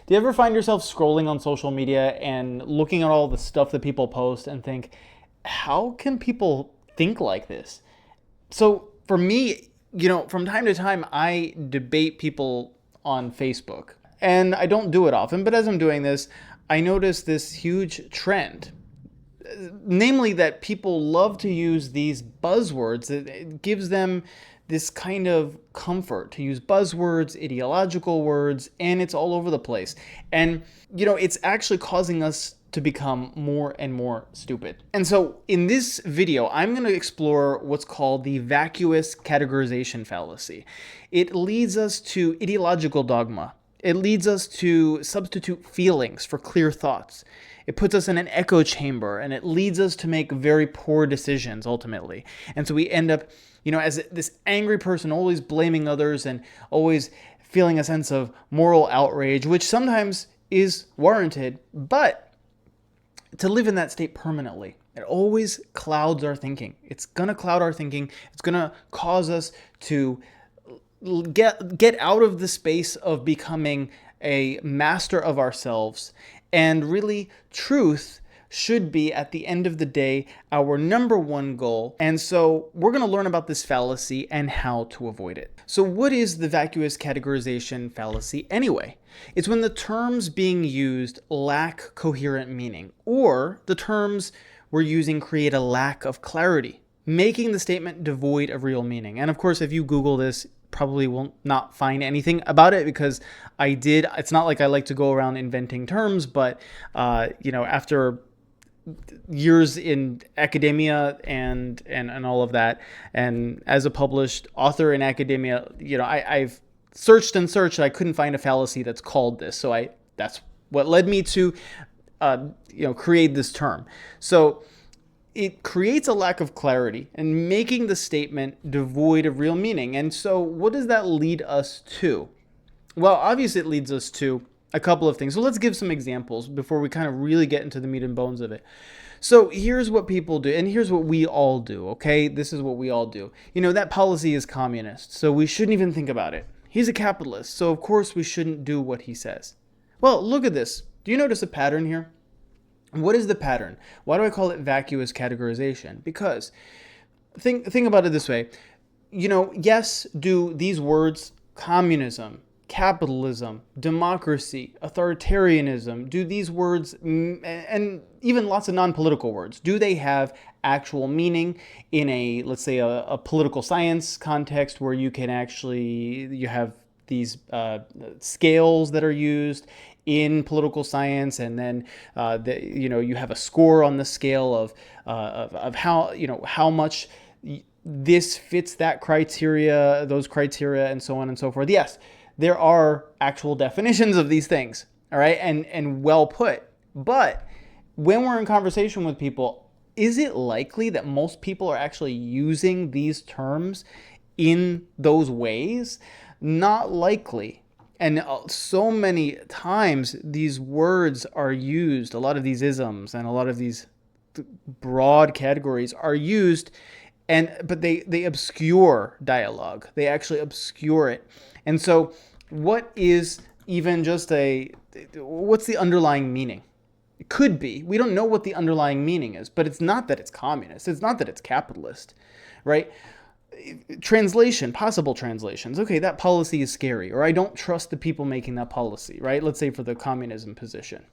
Do you ever find yourself scrolling on social media and looking at all the stuff that people post and think, how can people think like this? So for me, from time to time, I debate people on Facebook. And I don't do it often, but as I'm doing this, I notice this huge trend. Namely, that people love to use these buzzwords. It gives them this kind of comfort to use buzzwords, ideological words, and it's all over the place. And, it's actually causing us to become more and more stupid. And so in this video, I'm going to explore what's called the vacuous categorization fallacy. It leads us to ideological dogma. It leads us to substitute feelings for clear thoughts. It puts us in an echo chamber, and it leads us to make very poor decisions ultimately. And so we end up, as this angry person, always blaming others and always feeling a sense of moral outrage, which sometimes is warranted, but to live in that state permanently, it always clouds our thinking. It's going to cloud our thinking. It's going to cause us to get out of the space of becoming a master of ourselves. And really, truth should be, at the end of the day, our number one goal. And so we're going to learn about this fallacy and how to avoid it. So what is the vacuous categorization fallacy anyway? It's when the terms being used lack coherent meaning, or the terms we're using create a lack of clarity, making the statement devoid of real meaning. And of course, if you Google this, probably will not find anything about it, because it's not like I like to go around inventing terms, but after years in academia and all of that, and as a published author in academia, I've searched and searched, and I couldn't find a fallacy that's called this. So that's what led me to create this term. So it creates a lack of clarity and making the statement devoid of real meaning. And so what does that lead us to? Well, obviously it leads us to a couple of things. So let's give some examples before we kind of really get into the meat and bones of it. So here's what people do, and here's what we all do, okay? This is what we all do. That policy is communist, so we shouldn't even think about it. He's a capitalist, so of course we shouldn't do what he says. Well, look at this. Do you notice a pattern here? What is the pattern? Why do I call it vacuous categorization? Because think about it this way. Yes, do these words, communism, capitalism, democracy, authoritarianism, do these words, and even lots of non-political words, do they have actual meaning in let's say a political science context, where you have these scales that are used in political science, and then you have a score on the scale of how much this fits that criteria, those criteria, and so on and so forth. Yes, there are actual definitions of these things, all right, and well put. But when we're in conversation with people, is it likely that most people are actually using these terms in those ways? Not likely. And so many times these words are used, a lot of these isms and a lot of these broad categories are used, but they obscure dialogue. They actually obscure it. And so what is even just what's the underlying meaning? It could be. We don't know what the underlying meaning is, but it's not that it's communist. It's not that it's capitalist, right? Translation, possible translations. Okay, that policy is scary, or I don't trust the people making that policy, right? Let's say for the communism position.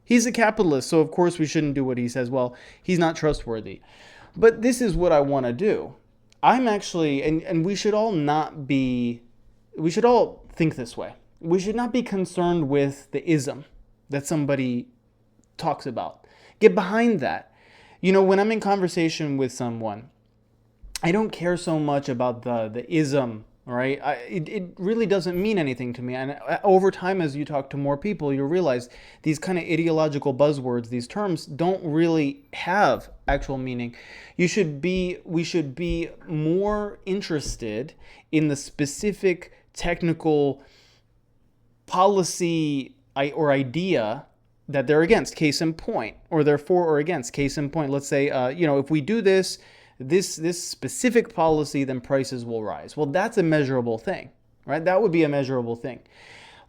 He's a capitalist, so of course we shouldn't do what he says. Well, he's not trustworthy. But this is what I want to do. I'm actually, and we should all think this way. We should not be concerned with the ism that somebody talks about. Get behind that. When I'm in conversation with someone, I don't care so much about the ism, right? It really doesn't mean anything to me. And over time, as you talk to more people, you'll realize these kind of ideological buzzwords, these terms, don't really have actual meaning. We should be more interested in the specific technical policy or idea that they're against, case in point, or they're for or against, case in point. Let's say, if we do this specific policy, then prices will rise. Well, that's a measurable thing, right? That would be a measurable thing.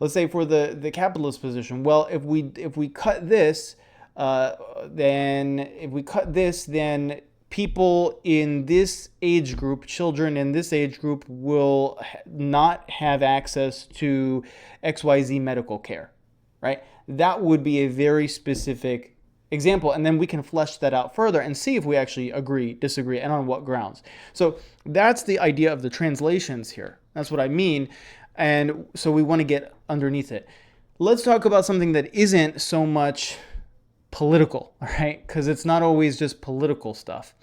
let's say for the capitalist position, well, if we cut this, then if we cut this, then people in this age group, children in this age group, will not have access to XYZ medical care, right? That would be a very specific example, and then we can flesh that out further and see if we actually agree, disagree, and on what grounds. So that's the idea of the translations here. That's what I mean, and so we want to get underneath it. Let's talk about something that isn't so much political, all right? Because it's not always just political stuff.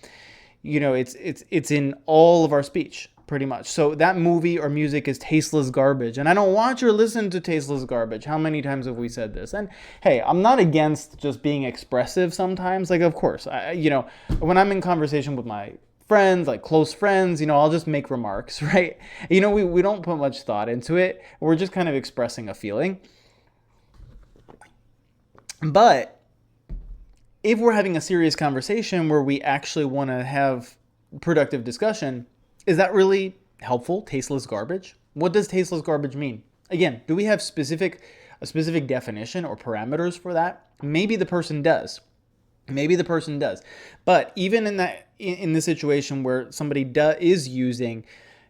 It's in all of our speech, pretty much. So that movie or music is tasteless garbage. And I don't want you to listen to tasteless garbage. How many times have we said this? And hey, I'm not against just being expressive sometimes. Like, of course, when I'm in conversation with my friends, like close friends, I'll just make remarks, right? We don't put much thought into it. We're just kind of expressing a feeling. But if we're having a serious conversation where we actually want to have productive discussion, is that really helpful? Tasteless garbage? What does tasteless garbage mean? Again, do we have a specific definition or parameters for that? Maybe the person does. But even in this situation where somebody is using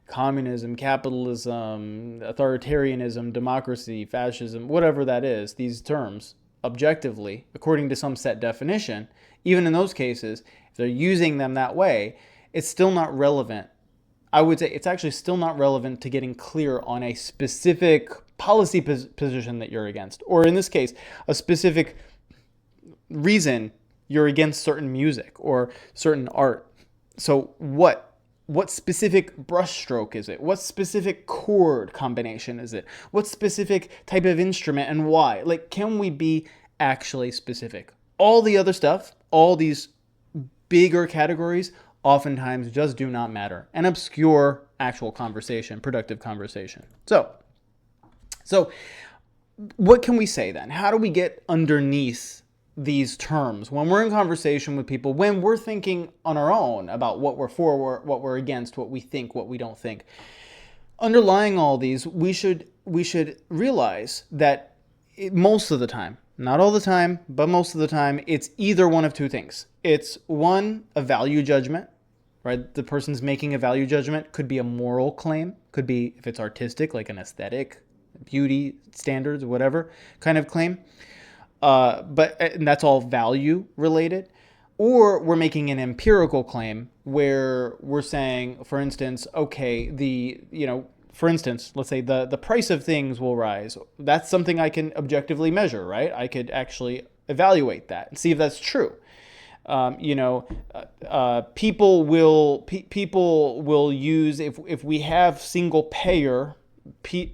communism, capitalism, authoritarianism, democracy, fascism, whatever that is, these terms, objectively, according to some set definition, even in those cases, if they're using them that way, it's still not relevant. I would say it's actually still not relevant to getting clear on a specific policy position that you're against, or in this case, a specific reason you're against certain music or certain art. So what specific brushstroke is it? What specific chord combination is it? What specific type of instrument and why? Like, can we be actually specific? All the other stuff, all these bigger categories, oftentimes just do not matter and obscure actual conversation, productive conversation. So what can we say then? How do we get underneath these terms when we're in conversation with people, when we're thinking on our own about what we're for, what we're against, what we think, what we don't think? Underlying all these, we should realize that most of the time, not all the time, but most of the time, it's either one of two things. It's one, a value judgment, right? The person's making a value judgment. Could be a moral claim. Could be, if it's artistic, like an aesthetic, beauty standards, whatever kind of claim. And that's all value related. Or we're making an empirical claim where we're saying, for instance, okay, for instance, let's say the price of things will rise. That's something I can objectively measure, right? I could actually evaluate that and see if that's true. People will use, if we have single payer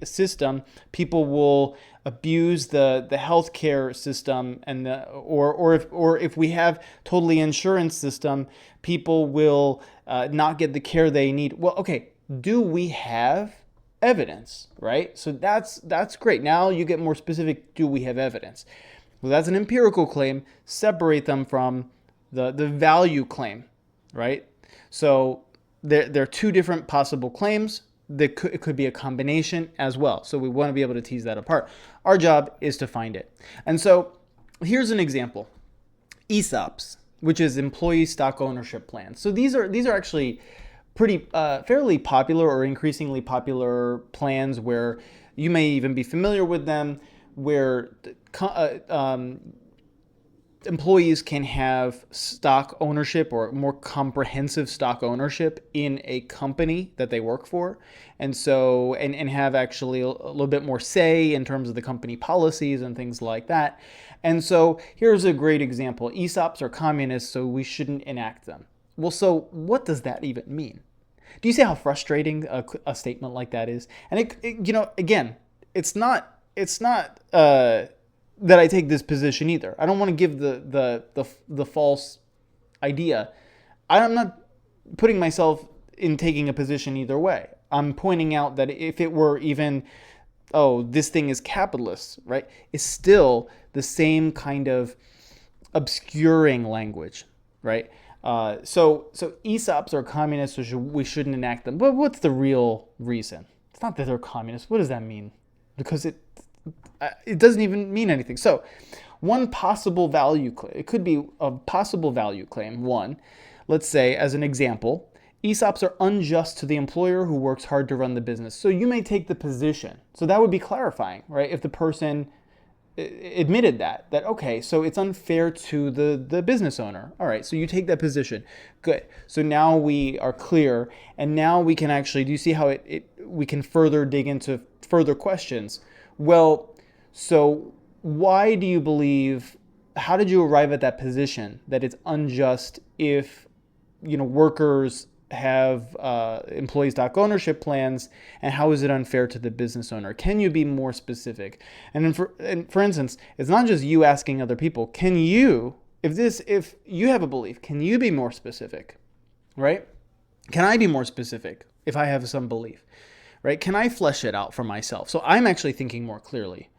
system, people will abuse the healthcare system, and or if we have totally insurance system, people will not get the care they need. Well, okay, do we have evidence, right? So that's great. Now you get more specific. Do we have evidence? Well, that's an empirical claim. Separate them from the value claim, right? So there are two different possible claims. It could be a combination as well. So we want to be able to tease that apart. Our job is to find it. And so here's an example. ESOPs, which is employee stock ownership plans. So these are actually pretty fairly popular or increasingly popular plans where you may even be familiar with them, where employees can have stock ownership or more comprehensive stock ownership in a company that they work for. And so, and have actually a little bit more say in terms of the company policies and things like that. And so here's a great example. ESOPs are communist, so we shouldn't enact them. Well, so what does that even mean? Do you see how frustrating a statement like that is? And again, it's not that I take this position either. I don't want to give the false idea. I'm not putting myself in taking a position either way. I'm pointing out that if it were even, this thing is capitalist, right? It's still the same kind of obscuring language, right? So ESOPs are communist, so we shouldn't enact them. But what's the real reason? It's not that they're communist. What does that mean? Because It doesn't even mean anything. So one possible value claim, it could be a possible value claim. One, let's say as an example, ESOPs are unjust to the employer who works hard to run the business. So you may take the position. So that would be clarifying, right? If the person admitted that okay, so it's unfair to the business owner. All right, so you take that position. Good. So now we are clear, and now we can actually, do you see how we can further dig into further questions? Well, so why do you believe, how did you arrive at that position that it's unjust if, workers have employee stock ownership plans, and how is it unfair to the business owner? Can you be more specific? And for instance, it's not just you asking other people. Can you, if you have a belief, can you be more specific, right? Can I be more specific if I have some belief, right? Can I flesh it out for myself? So I'm actually thinking more clearly.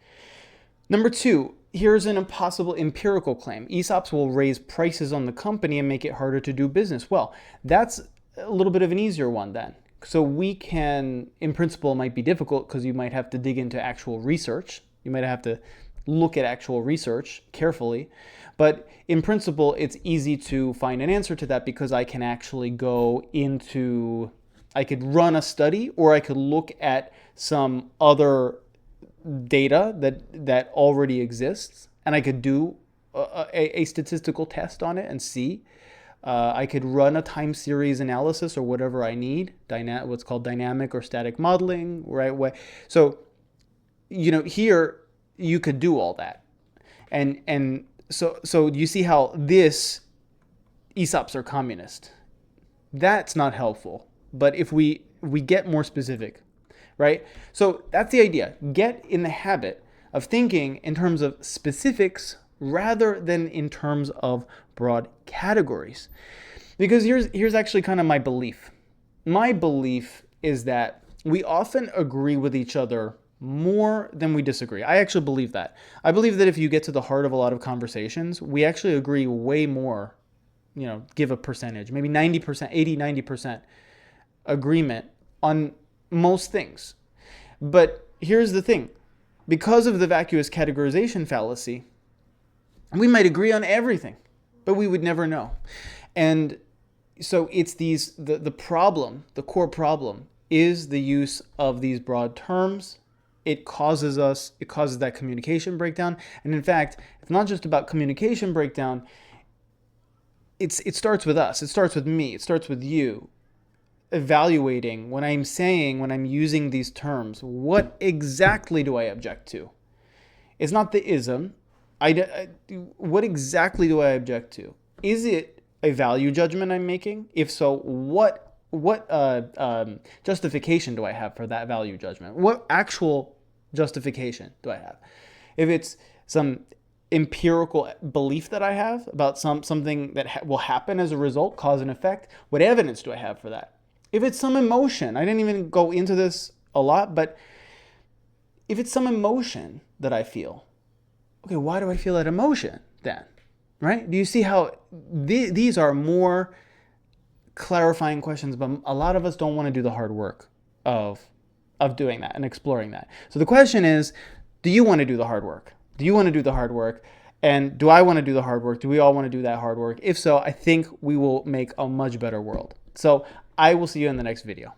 Number two, here's an impossible empirical claim. ESOPs will raise prices on the company and make it harder to do business. Well, that's a little bit of an easier one then. So we can, in principle, it might be difficult because you might have to dig into actual research. You might have to look at actual research carefully. But in principle, it's easy to find an answer to that because I can actually I could run a study, or I could look at some other data that already exists, and I could do a statistical test on it and see. I could run a time series analysis or whatever I need, what's called dynamic or static modeling, right? So, here you could do all that. And so you see how this ESOPs are communist. That's not helpful. But if we get more specific, right? So that's the idea. Get in the habit of thinking in terms of specifics rather than in terms of broad categories. Because here's actually kind of my belief. My belief is that we often agree with each other more than we disagree. I actually believe that. I believe that if you get to the heart of a lot of conversations, we actually agree way more, give a percentage, maybe 90%, 80, 90% agreement on most things. But here's the thing. Because of the vacuous categorization fallacy, we might agree on everything, but we would never know. And so it's the problem, the core problem is the use of these broad terms. It causes that communication breakdown. And in fact, it's not just about communication breakdown. It starts with us. It starts with me. It starts with you. Evaluating when I'm using these terms, what exactly do I object to? It's not the ism. What exactly do I object to? Is it a value judgment I'm making? If so, what justification do I have for that value judgment? What actual justification do I have? If it's some empirical belief that I have about something that will happen as a result, cause and effect, what evidence do I have for that? If it's some emotion, I didn't even go into this a lot, but if it's some emotion that I feel, okay, why do I feel that emotion then? Right? Do you see how these are more clarifying questions, but a lot of us don't want to do the hard work of doing that and exploring that. So the question is, do you want to do the hard work? Do you want to do the hard work? And do I want to do the hard work? Do we all want to do that hard work? If so, I think we will make a much better world. So I will see you in the next video.